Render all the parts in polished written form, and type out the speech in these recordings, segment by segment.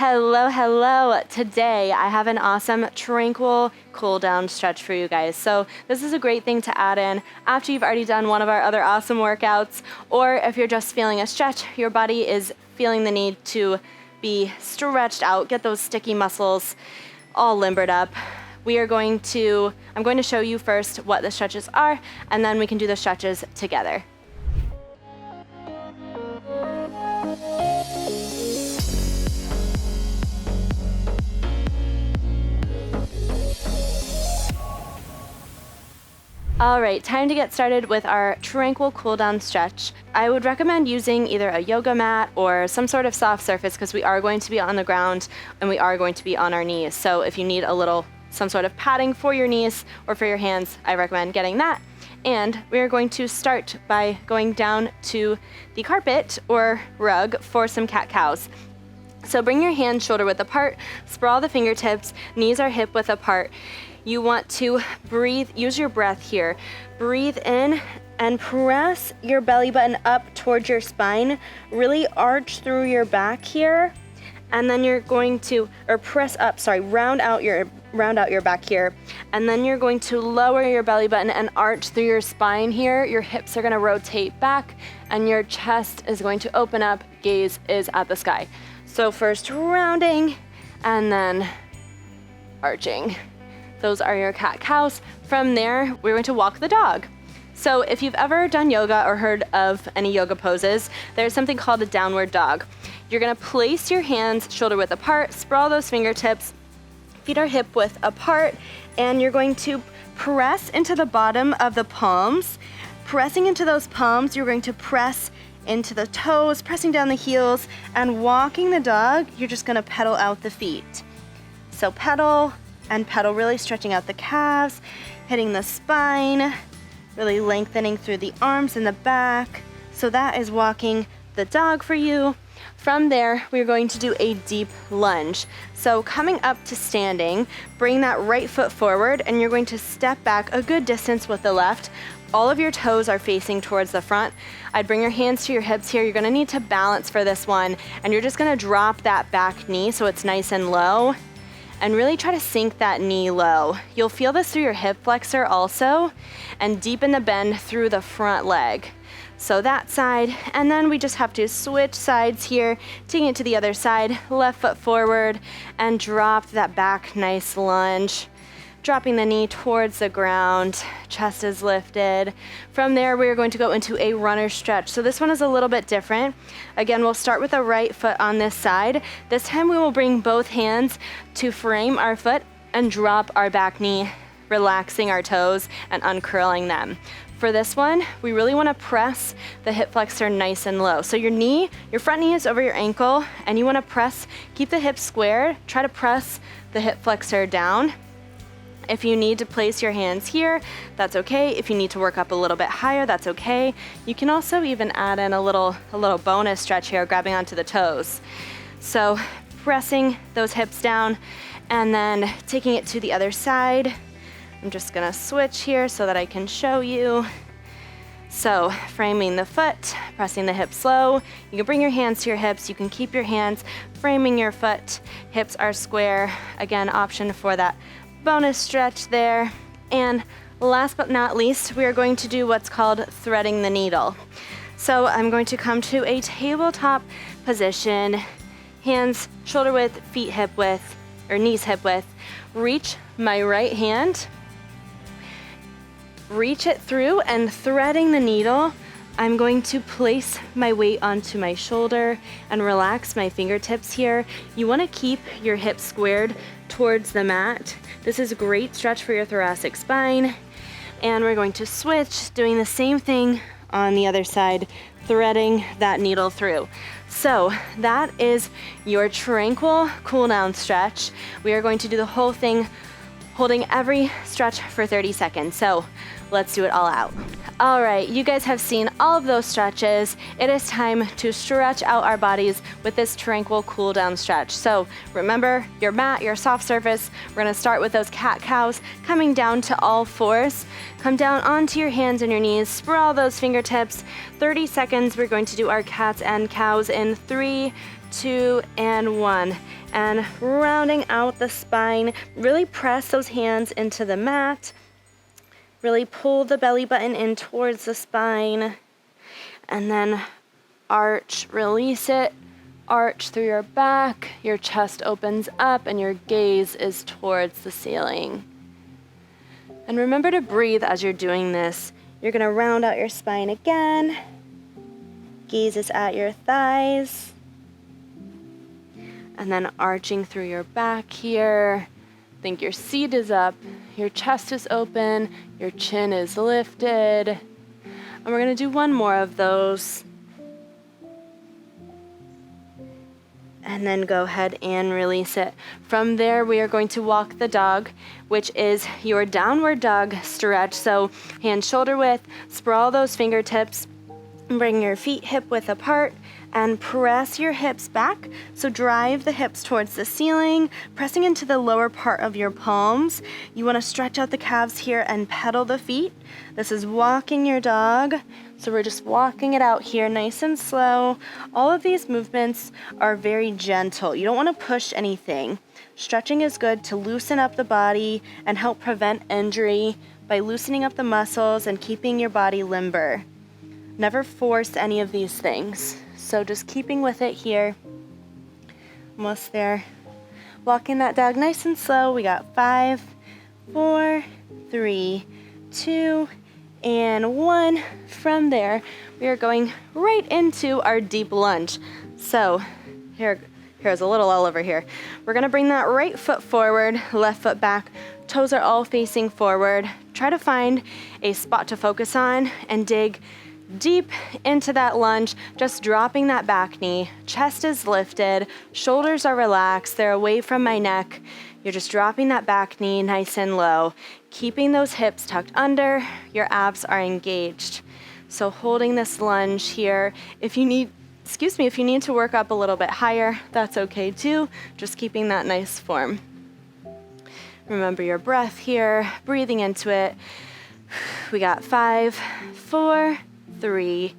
Hello, hello. Today I have an awesome tranquil cool down stretch for you guys. So this is a great thing to add in after you've already done one of our other awesome workouts, or if you're just feeling a stretch, your body is feeling the need to be stretched out, get those sticky muscles all limbered up. I'm going to show you first what the stretches are, and then we can do the stretches together. All right, time to get started with our tranquil cool down stretch. I would recommend using either a yoga mat or some sort of soft surface because we are going to be on the ground and we are going to be on our knees. So if you need some sort of padding for your knees or for your hands, I recommend getting that. And we are going to start by going down to the carpet or rug for some cat-cows. So bring your hands shoulder width apart, sprawl the fingertips, knees are hip width apart. You want to breathe, use your breath here. Breathe in and press your belly button up towards your spine. Really arch through your back here. And then you're going to, round out your back here. And then you're going to lower your belly button and arch through your spine here. Your hips are gonna rotate back and your chest is going to open up, gaze is at the sky. So first rounding and then arching. Those are your cat-cows. From there, we're going to walk the dog. So if you've ever done yoga or heard of any yoga poses, there's something called a downward dog. You're gonna place your hands shoulder width apart, sprawl those fingertips, feet are hip width apart, and you're going to press into the bottom of the palms. Pressing into those palms, you're going to press into the toes, pressing down the heels, and walking the dog, you're just gonna pedal out the feet. So pedal, and pedal, really stretching out the calves, hitting the spine, really lengthening through the arms and the back. So that is walking the dog for you. From there, we're going to do a deep lunge. So coming up to standing, bring that right foot forward and you're going to step back a good distance with the left. All of your toes are facing towards the front. I'd bring your hands to your hips here. You're gonna need to balance for this one, and you're just gonna drop that back knee so it's nice and low. And really try to sink that knee low. You'll feel this through your hip flexor also, and deepen the bend through the front leg. So that side, and then we just have to switch sides here, taking it to the other side, left foot forward, and drop that back nice lunge. Dropping the knee towards the ground, chest is lifted. From there, we're going to go into a runner stretch. So this one is a little bit different. Again, we'll start with the right foot on this side. This time we will bring both hands to frame our foot and drop our back knee, relaxing our toes and uncurling them. For this one, we really wanna press the hip flexor nice and low. So your front knee is over your ankle, and you wanna keep the hips squared, try to press the hip flexor down. If you need to place your hands here, that's okay. If you need to work up a little bit higher, that's okay. You can also even add in a little bonus stretch here, grabbing onto the toes. So pressing those hips down and then taking it to the other side. I'm just gonna switch here so that I can show you. So framing the foot, pressing the hips low. You can bring your hands to your hips. You can keep your hands framing your foot. Hips are square. Again, option for that bonus stretch there. And last but not least, we are going to do what's called threading the needle. So I'm going to come to a tabletop position, hands shoulder width, feet hip width, or knees hip width. Reach my right hand, reach it through, and threading the needle, I'm going to place my weight onto my shoulder and relax my fingertips here. You want to keep your hips squared towards the mat. This is a great stretch for your thoracic spine. And we're going to switch, doing the same thing on the other side, threading that needle through. So that is your tranquil cool down stretch. We are going to do the whole thing, holding every stretch for 30 seconds. So let's do it all out. All right, you guys have seen all of those stretches. It is time to stretch out our bodies with this tranquil cool down stretch. So remember your mat, your soft surface. We're gonna start with those cat-cows, coming down to all fours. Come down onto your hands and your knees, sprawl those fingertips. 30 seconds, we're going to do our cats and cows in 3, 2, and 1. And rounding out the spine, really press those hands into the mat. Really pull the belly button in towards the spine. And then arch, release it. Arch through your back, your chest opens up, and your gaze is towards the ceiling. And remember to breathe as you're doing this. You're gonna round out your spine again. Gaze is at your thighs. And then arching through your back here. Think your seat is up, your chest is open, your chin is lifted. And we're gonna do one more of those. And then go ahead and release it. From there, we are going to walk the dog, which is your downward dog stretch. So hands shoulder width, sprawl those fingertips, bring your feet hip width apart, and press your hips back. So drive the hips towards the ceiling, pressing into the lower part of your palms. You want to stretch out the calves here and pedal the feet. This is walking your dog. So we're just walking it out here nice and slow. All of these movements are very gentle. You don't want to push anything. Stretching is good to loosen up the body and help prevent injury by loosening up the muscles and keeping your body limber. Never force any of these things. So just keeping with it here. Almost there. Walking that dog nice and slow. We got 5, 4, 3, 2, and 1. From there, we are going right into our deep lunge. So here's a little all over here. We're gonna bring that right foot forward, left foot back. Toes are all facing forward. Try to find a spot to focus on and dig deep into that lunge, just dropping that back knee. Chest is lifted, shoulders are relaxed, they're away from my neck. You're just dropping that back knee nice and low, keeping those hips tucked under, your abs are engaged. So holding this lunge here. If you need to work up a little bit higher, that's okay too, just keeping that nice form. Remember your breath here, breathing into it. We got 5, 4, 3,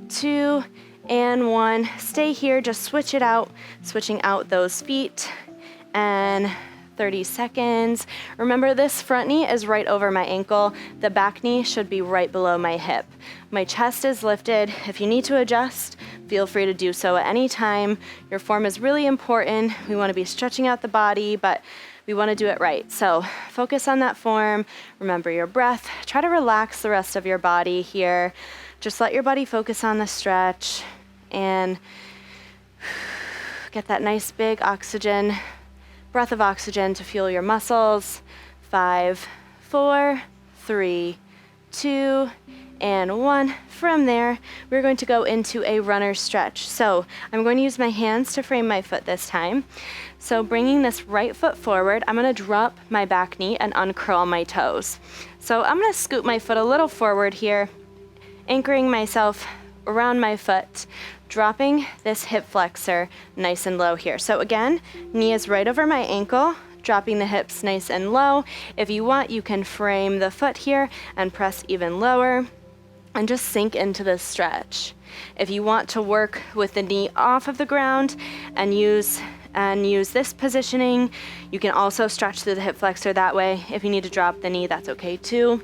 2, and 1. Stay here, just switch it out, switching out those feet, and 30 seconds. Remember, this front knee is right over my ankle. The back knee should be right below my hip. My chest is lifted. If you need to adjust, feel free to do so at any time. Your form is really important. We want to be stretching out the body, but we want to do it right. So focus on that form. Remember your breath. Try to relax the rest of your body here. Just let your body focus on the stretch and get that nice big breath of oxygen to fuel your muscles. 5, 4, 3, 2, and 1. From there, we're going to go into a runner stretch. So I'm going to use my hands to frame my foot this time. So bringing this right foot forward, I'm going to drop my back knee and uncurl my toes. So I'm going to scoot my foot a little forward here, anchoring myself around my foot, dropping this hip flexor nice and low here. So again, knee is right over my ankle, dropping the hips nice and low. If you want, you can frame the foot here and press even lower and just sink into this stretch. If you want to work with the knee off of the ground and use this positioning, you can also stretch through the hip flexor that way. If you need to drop the knee, that's okay too.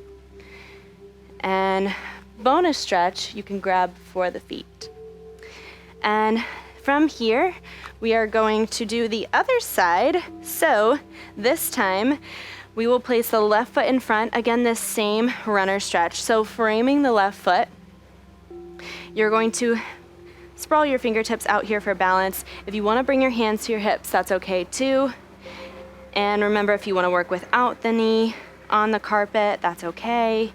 And bonus stretch, you can grab for the feet. And from here, we are going to do the other side. So this time, we will place the left foot in front. Again, this same runner stretch. So framing the left foot, you're going to sprawl your fingertips out here for balance. If you want to bring your hands to your hips, that's okay too. And remember, if you want to work without the knee on the carpet, that's okay.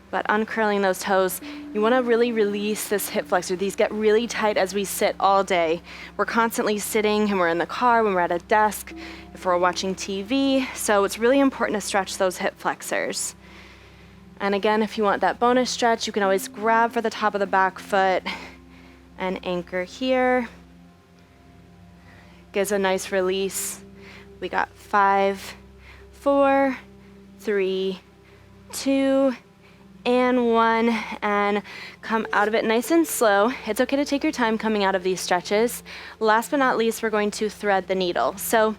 But uncurling those toes, you want to really release this hip flexor. These get really tight as we sit all day. We're constantly sitting, and we're in the car, when we're at a desk, if we're watching TV. So it's really important to stretch those hip flexors. And again, if you want that bonus stretch, you can always grab for the top of the back foot and anchor here. Gives a nice release. We got 5, 4, 3, 2, and 1, and come out of it nice and slow. It's okay to take your time coming out of these stretches. Last but not least, we're going to thread the needle. So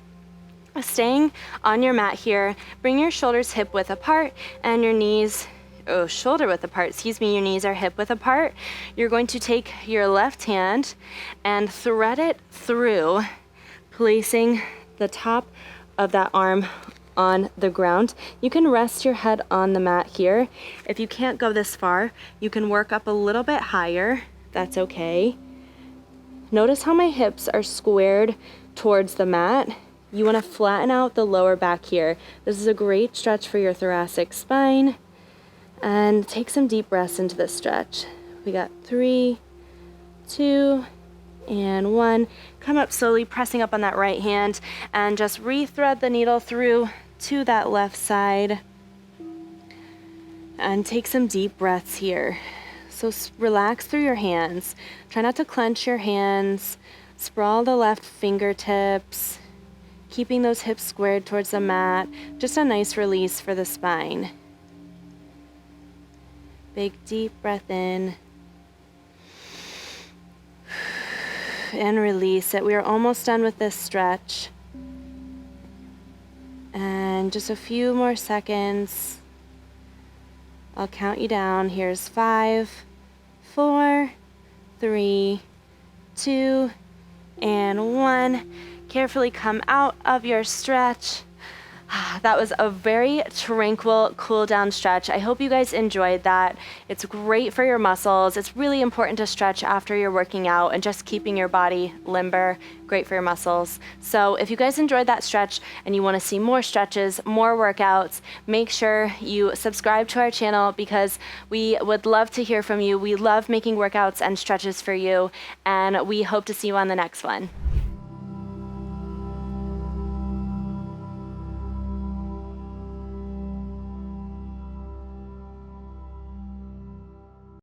staying on your mat here, bring your shoulders hip width apart and your knees, shoulder width apart, excuse me, your knees are hip width apart. You're going to take your left hand and thread it through, placing the top of that arm on the ground. You can rest your head on the mat here. If you can't go this far, you can work up a little bit higher. That's okay. Notice how my hips are squared towards the mat. You want to flatten out the lower back here. This is a great stretch for your thoracic spine. And take some deep breaths into this stretch. We got 3, 2, and 1. Come up slowly, pressing up on that right hand, and just re-thread the needle through to that left side. And take some deep breaths here. So relax through your hands. Try not to clench your hands. Sprawl the left fingertips, keeping those hips squared towards the mat. Just a nice release for the spine. Big deep breath in. And release it. We are almost done with this stretch. And just a few more seconds. I'll count you down. Here's 5, 4, 3, 2, and 1. Carefully come out of your stretch. That was a very tranquil cool down stretch. I hope you guys enjoyed that. It's great for your muscles. It's really important to stretch after you're working out and just keeping your body limber. Great for your muscles. So if you guys enjoyed that stretch and you want to see more stretches, more workouts, make sure you subscribe to our channel because we would love to hear from you. We love making workouts and stretches for you, and we hope to see you on the next one.